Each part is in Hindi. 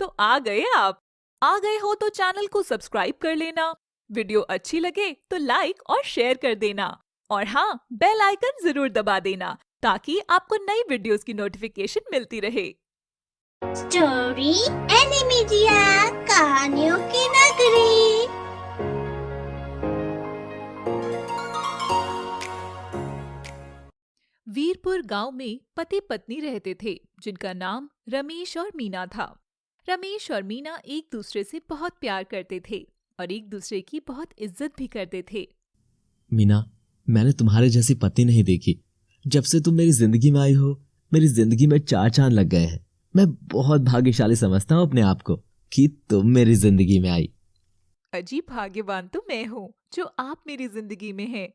तो आ गए आप। आ गए हो तो चैनल को सब्सक्राइब कर लेना। वीडियो अच्छी लगे तो लाइक और शेयर कर देना। और हाँ, बेल आइकन जरूर दबा देना ताकि आपको नई वीडियोस की नोटिफिकेशन मिलती रहे। स्टोरी एनिमीडिया, कहानियों की नगरी। वीरपुर गांव में पति पत्नी रहते थे जिनका नाम रमेश और मीना था। रमेश और मीना एक दूसरे से बहुत प्यार करते थे और एक दूसरे की बहुत इज्जत भी करते थे। मीना, मैंने तुम्हारे जैसी पत्नी नहीं देखी। जब से तुम मेरी जिंदगी में आई हो, मेरी जिंदगी में चार चांद लग गए हैं। मैं बहुत भाग्यशाली समझता हूँ अपने आप को कि तुम मेरी जिंदगी में आई। अजीब भाग्यवान तो मैं हूँ जो आप मेरी जिंदगी में हैं।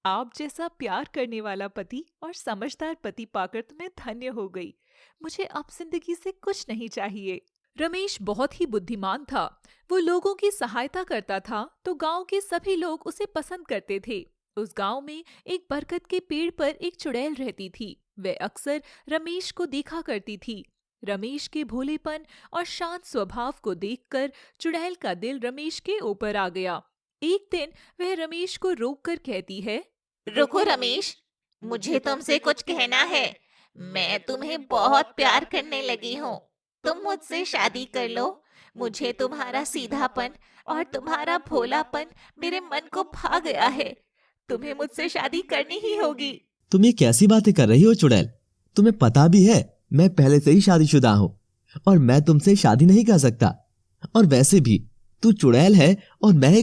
आप जैसा प्यार करने वाला पति और समझदार पति पाकर तो मैं धन्य हो गई। मुझे अब जिंदगी से कुछ नहीं चाहिए। रमेश बहुत ही बुद्धिमान था। वो लोगों की सहायता करता था तो गांव के सभी लोग उसे पसंद करते थे। उस गांव में एक बरगद के पेड़ पर एक चुड़ैल रहती थी। वह अक्सर रमेश को देखा करती थी। रमेश के भोलेपन और शांत स्वभाव को देखकर चुड़ैल का दिल रमेश के ऊपर आ गया। एक दिन वह रमेश को रोककर कहती है, रुको रमेश, मुझे तुमसे कुछ कहना है। मैं तुम्हें बहुत प्यार करने लगी हूँ। तुम मुझसे शादी कर लो। मुझे तुम्हारा सीधापन और तुम्हारा भोलापन मेरे मन को भा गया है। तुम्हें मुझसे शादी करनी ही होगी। तुम ये कैसी बातें कर रही हो चुड़ैल? तुम्हें पता भी है मैं पहले से ही शादीशुदा हूँ और मैं तुमसे शादी नहीं कर सकता। और वैसे भी तू चुड़ैल है और मैं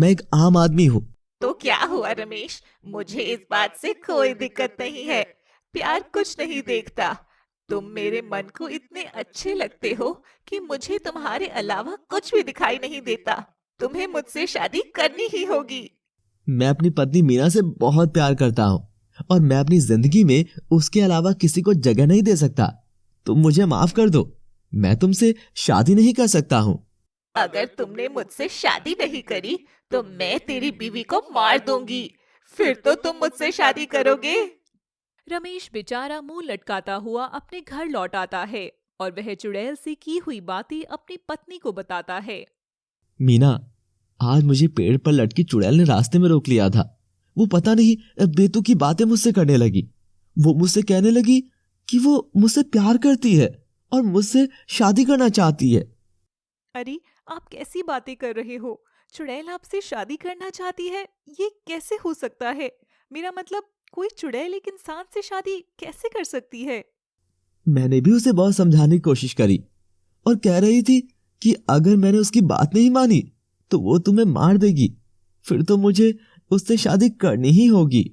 एक आम आदमी हूँ। तो क्या हुआ रमेश, मुझे इस बात से कोई दिक्कत नहीं है। प्यार कुछ नहीं देखता। तुम मेरे मन को इतने अच्छे लगते हो कि मुझे तुम्हारे अलावा कुछ भी दिखाई नहीं देता। तुम्हें मुझसे शादी करनी ही होगी। मैं अपनी पत्नी मीना से बहुत प्यार करता हूँ और मैं अपनी जिंदगी में उसके अलावा किसी को जगह नहीं दे सकता। तुम मुझे माफ कर दो, मैं तुमसे शादी नहीं कर सकता हूँ। अगर तुमने मुझसे शादी नहीं करी तो मैं तेरी बीवी को मार दूंगी। फिर तो तुम मुझसे शादी करोगे। रमेश बेचारा मुंह लटकाता हुआ अपने घर लौट आता है और वह चुड़ैल से की हुई बातें अपनी पत्नी को बताता है। मीना, आज मुझे पेड़ पर लटकी चुड़ैल ने रास्ते में रोक लिया था। वो पता नहीं बेतुकी की बातें मुझसे करने लगी। वो मुझसे कहने लगी कि वो मुझसे प्यार करती है और मुझसे शादी करना चाहती है। अरे, आप कैसी बातें कर रहे हो? चुड़ैल आपसे शादी करना चाहती है? ये कैसे हो सकता है? मेरा मतलब, कोई चुड़ैल एक इंसान से शादी कैसे कर सकती है? मैंने भी उसे बहुत समझाने की कोशिश करी और कह रही थी कि अगर मैंने उसकी बात नहीं मानी तो वो तुम्हें मार देगी। फिर तो मुझे उससे शादी करनी ही होगी।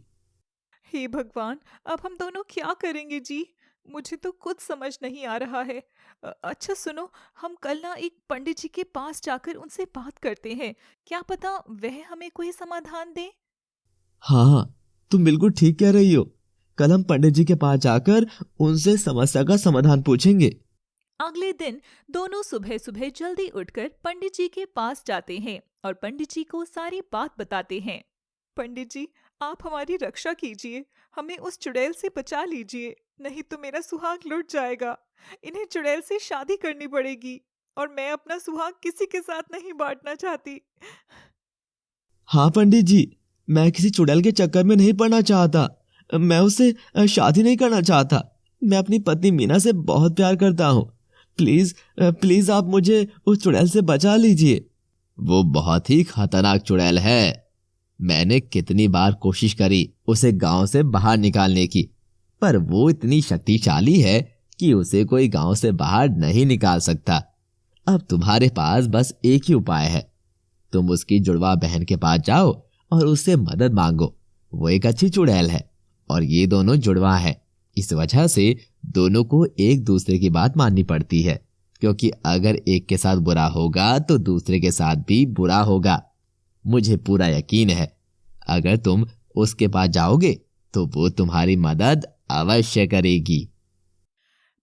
हे भगवान, अब हम दोनों क्या करेंगे जी? मुझे तो कुछ समझ नहीं आ रहा है। अच्छा सुनो, हम कल ना एक पंडित जी के पास जाकर उनसे बात करते हैं। क्या पता वह हमें कोई समाधान दे। हाँ, तुम बिल्कुल ठीक कह रही हो। कल हम पंडित जी के पास जाकर उनसे समस्या का समाधान पूछेंगे। अगले दिन दोनों सुबह सुबह जल्दी उठकर पंडित जी के पास जाते हैं और पंडित जी को सारी बात बताते हैं। पंडित जी, आप हमारी रक्षा कीजिए। हमें उस चुड़ैल से बचा लीजिए, नहीं तो मेरा सुहाग लुट जाएगा। इन्हें चुड़ैल से शादी करनी पड़ेगी और मैं अपना सुहाग किसी के साथ नहीं बांटना चाहती। हाँ पंडित जी, मैं किसी चुड़ैल के चक्कर में नहीं पड़ना चाहता। मैं उससे शादी नहीं करना चाहता। मैं अपनी पत्नी मीना से बहुत प्यार करता हूँ। प्लीज आप मुझे उस चुड़ैल से बचा लीजिए। वो बहुत ही खतरनाक चुड़ैल है। मैंने कितनी बार कोशिश करी उसे गांव से बाहर निकालने की, पर वो इतनी शक्तिशाली है कि उसे कोई गांव से बाहर नहीं निकाल सकता। अब तुम्हारे पास बस एक ही उपाय है। तुम उसकी जुड़वा बहन के पास जाओ और उससे मदद मांगो। वो एक अच्छी चुड़ैल है और ये दोनों जुड़वा है। इस वजह से दोनों को एक दूसरे की बात माननी पड़ती है, क्योंकि अगर एक के साथ बुरा होगा तो दूसरे के साथ भी बुरा होगा। मुझे पूरा यकीन है अगर तुम उसके पास जाओगे तो वो तुम्हारी मदद अवश्य करेगी।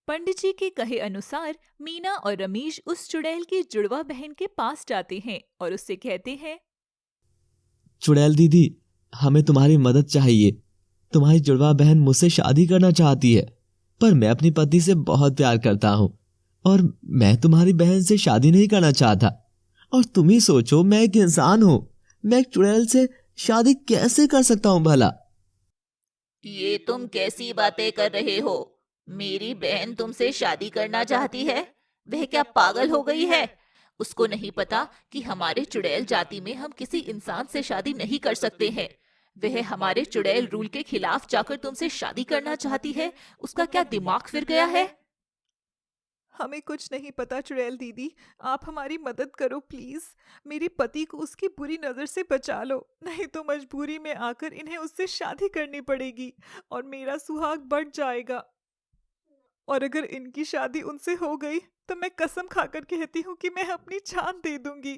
पंडित जी के कहे अनुसार मीना और रमेश उस चुड़ैल की जुड़वा बहन के पास जाते हैं और उससे कहते हैं, चुड़ैल दीदी, हमें तुम्हारी मदद चाहिए। तुम्हारी जुड़वा बहन मुझसे शादी करना चाहती है, पर मैं अपनी पत्नी से बहुत प्यार करता हूँ और मैं तुम्हारी बहन से शादी नहीं करना चाहता। और तुम ही सोचो, मैं एक इंसान हूँ, मैं एक चुड़ैल से शादी कैसे कर सकता हूँ भला? ये तुम कैसी बातें कर रहे हो? मेरी बहन तुमसे शादी करना चाहती है? वह क्या पागल हो गई है? उसको नहीं पता कि हमारे चुड़ैल जाति में हम किसी इंसान से शादी नहीं कर सकते हैं। वह हमारे चुड़ैल रूल के खिलाफ जाकर तुमसे शादी करना चाहती है। उसका क्या दिमाग फिर गया है? हमें कुछ नहीं पता चुड़ैल दीदी, आप हमारी मदद करो प्लीज। मेरे पति को उसकी बुरी नजर से बचा लो, नहीं तो मजबूरी में आकर इन्हें उससे शादी करनी पड़ेगी और मेरा सुहाग बढ़ जाएगा। और अगर इनकी शादी उनसे हो गई तो मैं कसम खाकर कहती हूँ कि मैं अपनी जान दे दूंगी,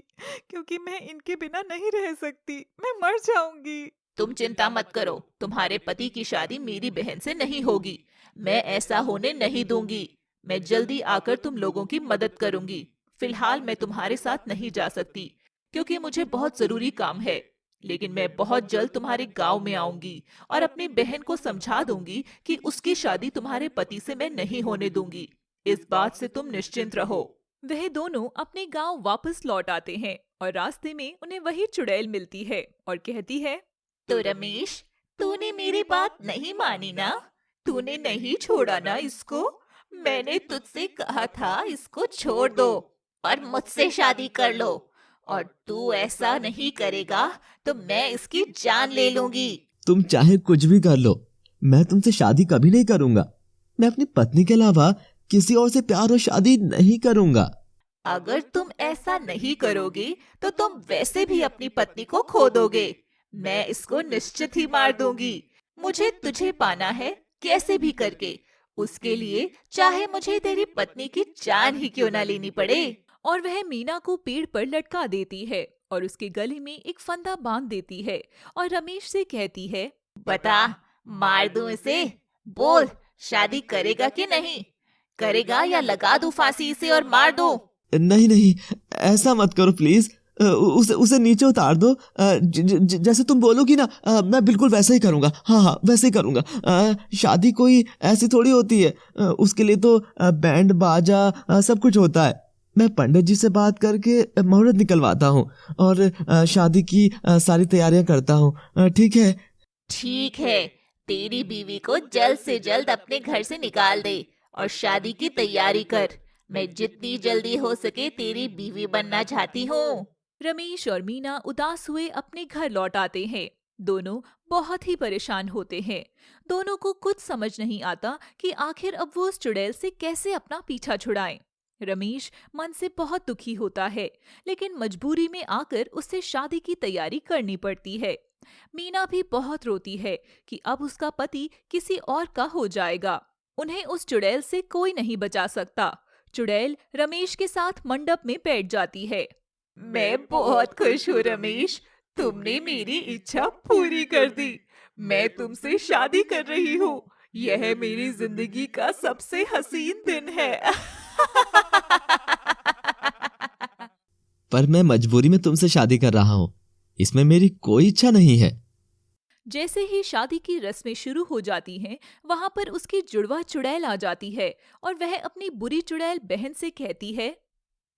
क्योंकि मैं इनके बिना नहीं रह सकती, मैं मर जाऊंगी। तुम चिंता मत करो, तुम्हारे पति की शादी मेरी बहन से नहीं होगी। मैं ऐसा होने नहीं दूंगी। मैं जल्दी आकर तुम लोगों की मदद करूंगी। फिलहाल मैं तुम्हारे साथ नहीं जा सकती क्योंकि मुझे बहुत जरूरी काम है, लेकिन मैं बहुत जल्द तुम्हारे गांव में आऊंगी और अपनी बहन को समझा दूंगी कि उसकी शादी तुम्हारे पति से मैं नहीं होने दूंगी। इस बात से तुम निश्चिंत रहो। वह दोनों अपने गांव वापस लौट आते हैं और रास्ते में उन्हें वही चुड़ैल मिलती है और कहती है, तो रमेश, तूने मेरी बात नहीं मानी ना? तूने नहीं छोड़ा ना इसको? मैंने तुझसे कहा था इसको छोड़ दो और मुझसे शादी कर लो, और तू ऐसा नहीं करेगा तो मैं इसकी जान ले लूंगी। तुम चाहे कुछ भी कर लो, मैं तुमसे शादी कभी नहीं करूंगा। मैं अपनी पत्नी के अलावा किसी और से प्यार और शादी नहीं करूंगा। अगर तुम ऐसा नहीं करोगे तो तुम वैसे भी अपनी पत्नी को खो दोगे। मैं इसको निश्चित ही मार दूंगी। मुझे तुझे पाना है कैसे भी करके। उसके लिए चाहे मुझे तेरी पत्नी की जान ही क्यों ना लेनी पड़े। और वह मीना को पेड़ पर लटका देती है और उसके गले में एक फंदा बांध देती है और रमेश से कहती है, बता, मार दूं इसे? बोल, शादी करेगा कि नहीं? करेगा या लगा दूं फांसी इसे और मार दूं? नहीं नहीं, ऐसा मत करो प्लीज। उसे नीचे उतार दो। जैसे तुम बोलोगी ना, मैं बिल्कुल वैसा ही करूंगा। हाँ, वैसे ही करूंगा। शादी कोई ऐसी थोड़ी होती है, उसके लिए तो बैंड बाजा सब कुछ होता है। मैं पंडित जी से बात करके मुहूर्त निकलवाता हूँ और शादी की सारी तैयारियां करता हूँ। ठीक है? ठीक है, तेरी बीवी को जल्द से जल्द अपने घर से निकाल दे और शादी की तैयारी कर। मैं जितनी जल्दी हो सके तेरी बीवी बनना चाहती हूँ। रमेश और मीना उदास हुए अपने घर लौट आते हैं। दोनों बहुत ही परेशान होते हैं। दोनों को कुछ समझ नहीं आता कि आखिर अब वो उस चुड़ैल से कैसे अपना पीछा छुड़ाएं। रमेश मन से बहुत दुखी होता है, लेकिन मजबूरी में आकर उससे शादी की तैयारी करनी पड़ती है। मीना भी बहुत रोती है कि अब उसका पति किसी और का हो जाएगा। उन्हें उस चुड़ैल से कोई नहीं बचा सकता। चुड़ैल रमेश के साथ मंडप में बैठ जाती है। मैं बहुत खुश हूँ रमेश, तुमने मेरी इच्छा पूरी कर दी। मैं तुमसे शादी कर रही हूँ। यह मेरी जिंदगी का सबसे हसीन दिन है। पर मैं मजबूरी में तुमसे शादी कर रहा हूँ, इसमें मेरी कोई इच्छा नहीं है। जैसे ही शादी की रस्में शुरू हो जाती हैं, वहां पर उसकी जुड़वा चुड़ैल आ जाती है और वह अपनी बुरी चुड़ैल बहन से कहती है,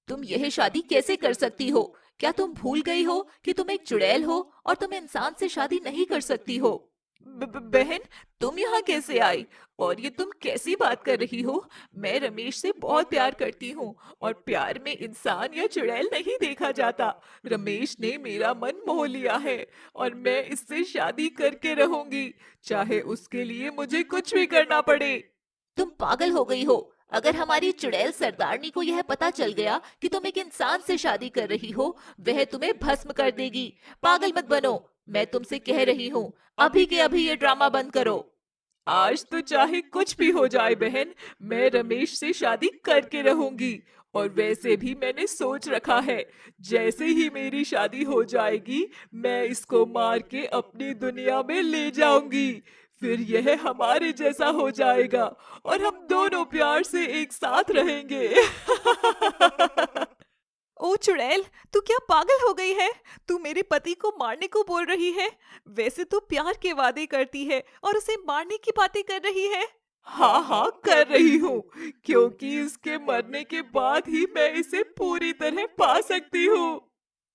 तुम यह शादी कैसे कर सकती हो? क्या तुम भूल गई हो कि तुम एक चुड़ैल हो और तुम इंसान से शादी नहीं कर सकती हो? बहन, तुम यहाँ कैसे आई? और ये तुम कैसी बात कर रही हो? मैं रमेश से बहुत प्यार करती हूँ और प्यार में इंसान या चुड़ैल नहीं देखा जाता। रमेश ने मेरा मन मोह लिया है और मैं इससे शादी करके रहूंगी, चाहे उसके लिए मुझे कुछ भी करना पड़े। तुम पागल हो गई हो। अगर हमारी चुड़ैल सरदारनी को यह पता चल गया कि तुम एक इंसान से शादी कर रही हो, वह तुम्हें भस्म कर देगी। पागल मत बनो, मैं तुमसे कह रही हूँ, अभी के अभी ये ड्रामा बंद करो। आज तो चाहे कुछ भी हो जाए बहन, मैं रमेश से शादी करके रहूंगी। और वैसे भी मैंने सोच रखा है, जैसे ही मेरी शादी हो जाएगी, मैं इसको मार के अपनी दुनिया में ले जाऊंगी। फिर यह हमारे जैसा हो जाएगा और हम दोनों प्यार से एक साथ रहेंगे। ओ चुड़ैल, तू क्या पागल हो गई है? तू मेरे पति को मारने को बोल रही है। वैसे तो प्यार के वादे करती है और उसे मारने की बातें कर रही है। हाँ हाँ कर रही हूँ, क्योंकि इसके मरने के बाद ही मैं इसे पूरी तरह पा सकती हूँ।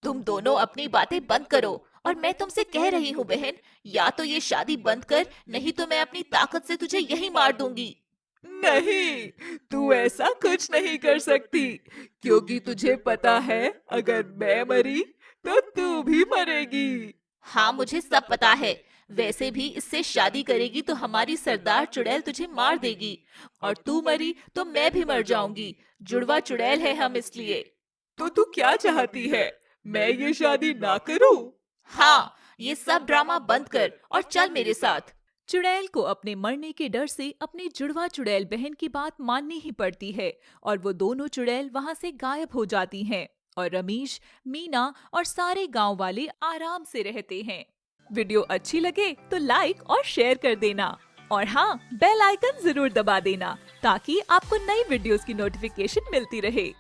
तुम दोनों अपनी बातें बंद करो और मैं तुमसे कह रही हूँ बहन, या तो ये शादी बंद कर, नहीं तो मैं अपनी ताकत से तुझे यहीं मार दूंगी। नहीं, तू ऐसा कुछ नहीं कर सकती, क्योंकि तुझे पता है अगर मैं मरी तो तू भी मरेगी। हाँ, मुझे सब पता है। वैसे भी इससे शादी करेगी तो हमारी सरदार चुड़ैल तुझे मार देगी, और तू मरी तो मैं भी मर जाऊंगी। जुड़वा चुड़ैल है हम, इसलिए। तो तू क्या चाहती है, मैं ये शादी ना करूं? हाँ, ये सब ड्रामा बंद कर और चल मेरे साथ। चुड़ैल को अपने मरने के डर से अपनी जुड़वा चुड़ैल बहन की बात माननी ही पड़ती है और वो दोनों चुड़ैल वहाँ से गायब हो जाती हैं और रमेश, मीना और सारे गांव वाले आराम से रहते हैं। वीडियो अच्छी लगे तो लाइक और शेयर कर देना और हाँ, बेल आइकन जरूर दबा देना ताकि आपको नई वीडियोस की नोटिफिकेशन मिलती रहे।